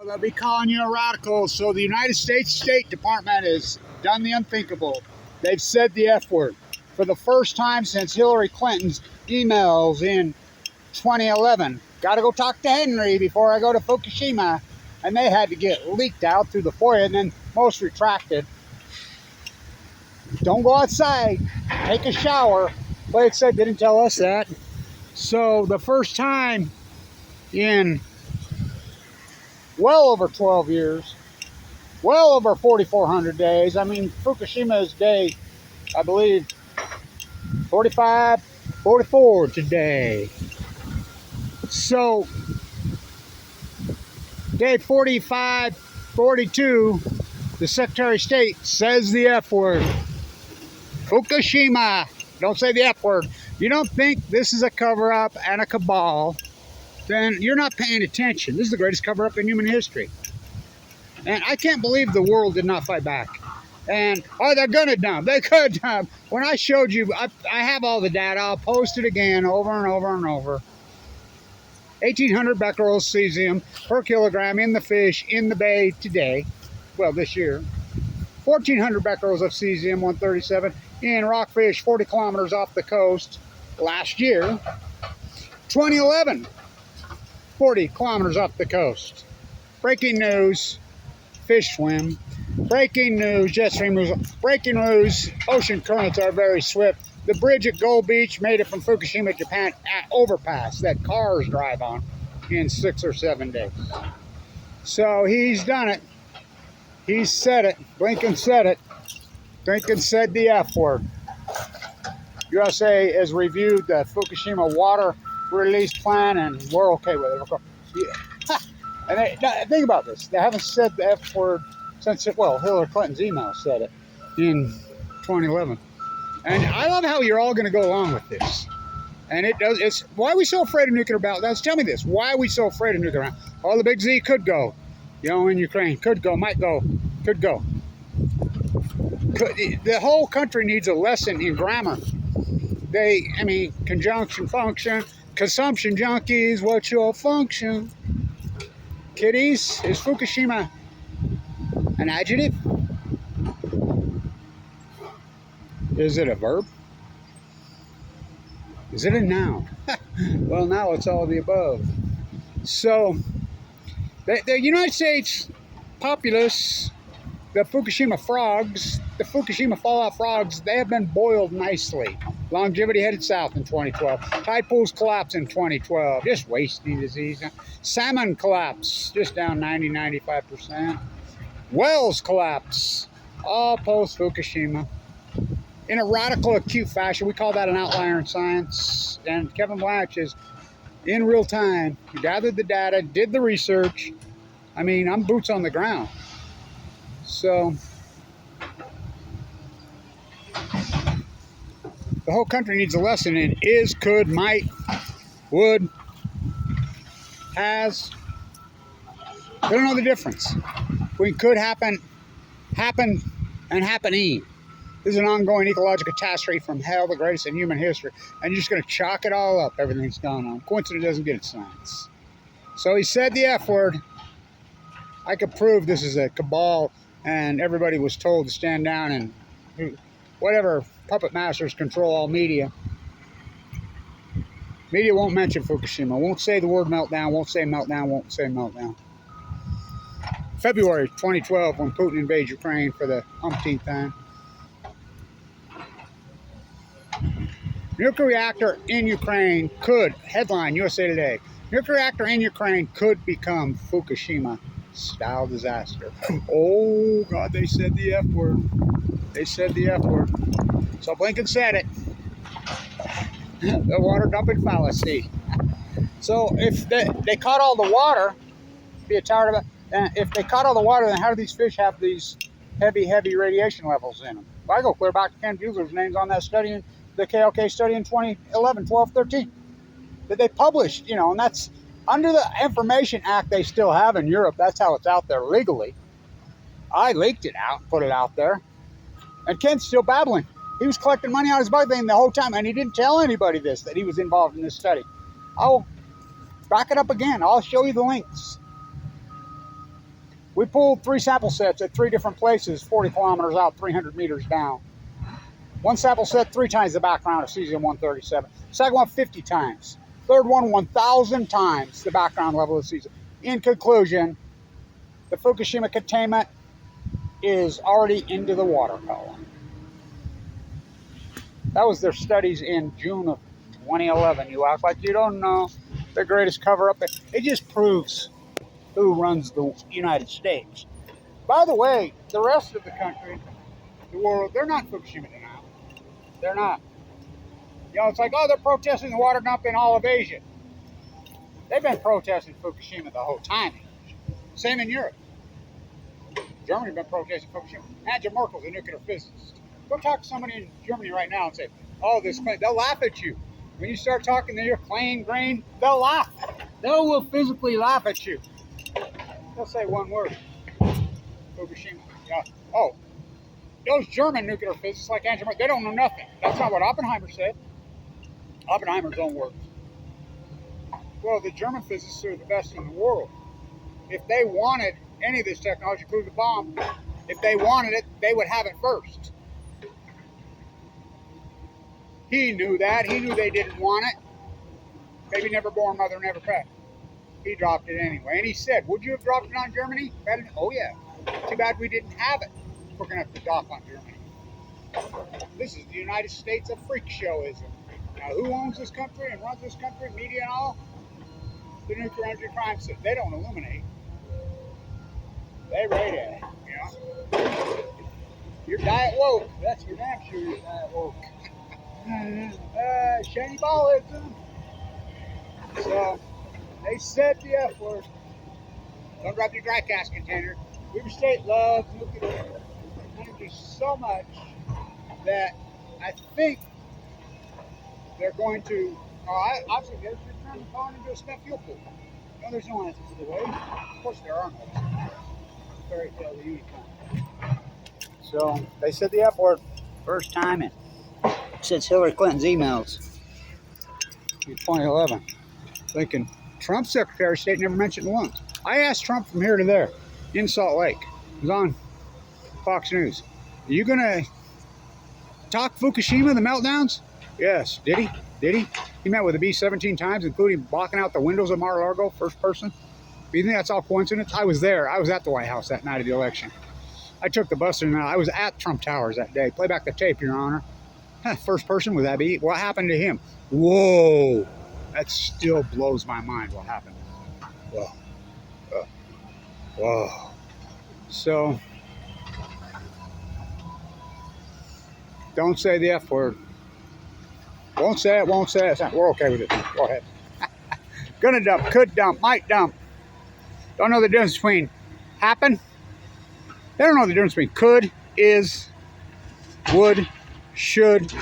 They'll be calling you a radical. So the United States State Department has done the unthinkable. They've said the F word for the first time since Hillary Clinton's emails in 2011. Got to go talk to Henry before I go to Fukushima. And they had to get leaked out through the FOIA and then most retracted. Don't go outside. Take a shower. Like I said, didn't tell us that. So the first time in well over 12 years, well over 4,400 days. I mean, Fukushima is day, I believe, 45, 44 today. So, day 45, 42, the Secretary of State says the F word. Fukushima. Don't say the F word. You don't think this is a cover-up and a cabal, then you're not paying attention. This is the greatest cover-up in human history. And I can't believe the world did not fight back. And, oh, they're going to dump. They could dump. When I showed you, I have all the data. I'll post it again over and over and over. 1,800 becquerels cesium per kilogram in the fish in the bay today. Well, this year. 1,400 becquerels of cesium-137 in rockfish 40 kilometers off the coast last year. 2011. 40 kilometers off the coast. Breaking news, fish swim. Breaking news, jet stream moves. Breaking news, ocean currents are very swift. The bridge at Gold Beach made it from Fukushima, Japan, at overpass that cars drive on in 6 or 7 days. So he's done it. He's said it. Blinken said it. Blinken said the F word. USA has reviewed the Fukushima water release plan, and we're okay with it. Yeah. And think about this. They haven't said the F word since, well, Hillary Clinton's email said it in 2011. And I love how you're all going to go along with this. And it does. It's why are we so afraid of nuclear meltdowns? Tell me this. Why are we so afraid of nuclear meltdowns? Oh, the big Z could go. You know, in Ukraine. Could go. Might go. Could go. The whole country needs a lesson in grammar. Conjunction, function. Consumption junkies, what's your function? Kiddies, is Fukushima an adjective? Is it a verb? Is it a noun? Well, now it's all of the above. So, the United States populace, the Fukushima frogs, the Fukushima fallout frogs, they have been boiled nicely. Longevity headed south in 2012. Tide pools collapse in 2012. Just wasting disease. Salmon collapse, just down 90-95%. Wells collapse, all post-Fukushima. In a radical, acute fashion. We call that an outlier in science. And Kevin Blatch is, in real time, gathered the data, did the research. I mean, I'm boots on the ground. So, the whole country needs a lesson in is, could, might, would, has. They don't know the difference between could happen, and happening. This is an ongoing ecological catastrophe from hell, the greatest in human history. And you're just going to chalk it all up, everything's going on. Coincidence doesn't get its science. So he said the F word. I could prove this is a cabal, and everybody was told to stand down and whatever puppet masters control all media. Media won't mention Fukushima, won't say the word meltdown, won't say meltdown, won't say meltdown. February 2012, when Putin invades Ukraine for the umpteenth time. Nuclear reactor in Ukraine could, headline USA Today, nuclear reactor in Ukraine could become Fukushima style disaster. Oh God, they said the F word. They said the F word. So Blinken said it. The water dumping fallacy. So if they caught all the water, be tired of it. If they caught all the water, then how do these fish have these heavy radiation levels in them? Well, I go clear back to Ken Buehler's name's on that study, the KLK study in 2011, 12, 13, that they published, and that's under the Information Act they still have in Europe. That's how it's out there legally. I leaked it out, put it out there, and Ken's still babbling. He was collecting money out of his bug thing the whole time, and he didn't tell anybody this, that he was involved in this study. I'll back it up again. I'll show you the links. We pulled 3 sample sets at 3 different places, 40 kilometers out, 300 meters down. One sample set 3 times the background of cesium-137. Second one 50 times. Third one 1,000 times the background level of cesium. In conclusion, the Fukushima containment is already into the water column. That was their studies in June of 2011. You act like you don't know. The greatest cover-up. It just proves who runs the United States. By the way, the rest of the country, the world, they're not Fukushima denial. They're not. You know, it's like, oh, they're protesting the water dump in all of Asia. They've been protesting Fukushima the whole time. Same in Europe. Germany's been protesting Fukushima. Angela Merkel's a nuclear physicist. Go talk to somebody in Germany right now and say, oh, this clean. They'll laugh at you. When you start talking to your plain grain, they'll laugh. They will physically laugh at you. They'll say one word. Fukushima. Yeah. Oh, those German nuclear physicists like Angela Merkel, they don't know nothing. That's not what Oppenheimer said. Oppenheimer's own words. Well, the German physicists are the best in the world. If they wanted any of this technology, including the bomb, if they wanted it, they would have it first. He knew that. He knew they didn't want it. Baby never born, mother never fed. He dropped it anyway. And he said, would you have dropped it on Germany? Oh, yeah. Too bad we didn't have it. We're going to have to dock on Germany. This is the United States of freak showism. Now, who owns this country and runs this country, media and all? The Nuclear Energy Crime Center. They don't illuminate. They rate it. You know? You're diet woke. That's for damn sure you're diet woke. Shiny ballism. So, they said the F word. Don't drop your dry cask container. Weaver State loves nuclear energy so much that I think they're going to, I suggest they turn the pond into a spent fuel pool. No, there's no answer to the way. Of course there are no. Fairy tale of the unicorn. So, they said the F word first time since Hillary Clinton's emails in 2011. Thinking Trump's Secretary of State never mentioned it once. I asked Trump from here to there in Salt Lake. It was on Fox News. Are you going to talk Fukushima, the meltdowns? Yes. Did he? Did he? He met with the B 17 times, including blocking out the windows of Mar-a-Lago, first person. Do you think that's all coincidence? I was there. I was at the White House that night of the election. I took the bus and I was at Trump Towers that day. Play back the tape, Your Honor. First person, would that be? What happened to him? Whoa. That still blows my mind what happened. Whoa. Whoa. So, don't say the F word. Won't say it, won't say it. We're okay with it. Go ahead. Gonna dump, could dump, might dump. Don't know the difference between happen. They don't know the difference between could, is, would, should,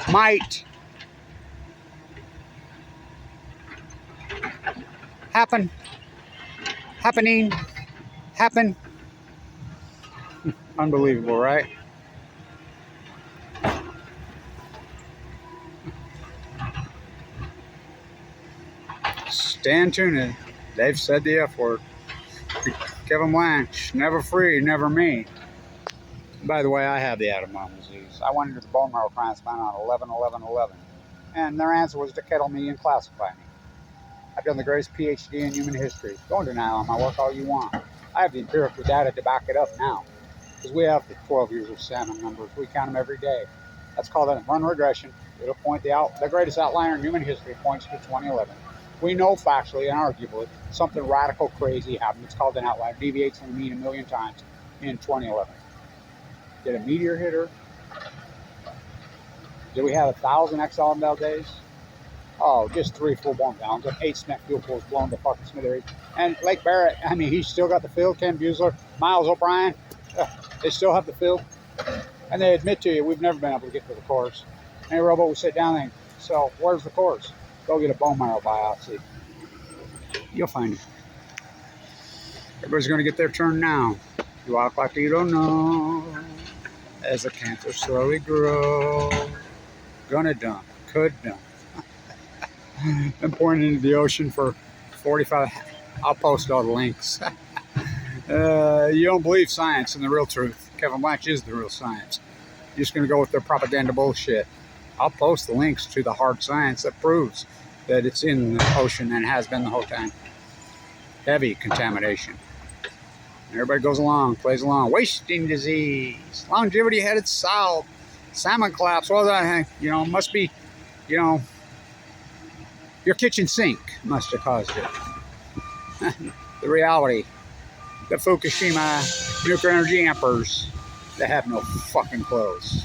might, happen, happening, happen. Unbelievable, right? Stand tuned. They've said the F word. Kevin Blanche, never free, never me. By the way, I have the atom bomb disease. I went into the bone marrow transplant on 11/11/11, and their answer was to kettle me and classify me. I've done the greatest PhD in human history. Don't deny on my work all you want. I have the empirical data to back it up now, because we have the 12 years of salmon numbers. We count them every day. That's called a run regression. It'll point the greatest outliner in human history points to 2011. We know factually and arguably something radical crazy happened. It's called an outlier. Deviates from the mean a million times in 2011. Did a meteor hit her? Did we have 1,000 XLML days? Oh, just 3 full-blown pounds and 8 spent fuel pools blown to fucking smithereens. And Lake Barrett, I mean, he's still got the field. Ken Buesler, Miles O'Brien, they still have the field. And they admit to you, we've never been able to get to the course. Any rowboat we sit down there, so where's the course? Go get a bone marrow biopsy. You'll find it. Everybody's going to get their turn now. You act like you don't know. As the cancer slowly grows. Gonna dump. Could dump. Been pouring into the ocean for 45. I'll post all the links. You don't believe science and the real truth. Kevin Blanch is the real science. You're just going to go with their propaganda bullshit. I'll post the links to the hard science that proves that it's in the ocean and has been the whole time. Heavy contamination. Everybody goes along, plays along. Wasting disease. Longevity headed south. Salmon collapse. Well, that, you know, must be, you know, your kitchen sink must have caused it. The reality. The Fukushima nuclear energy emperors, they have no fucking clothes.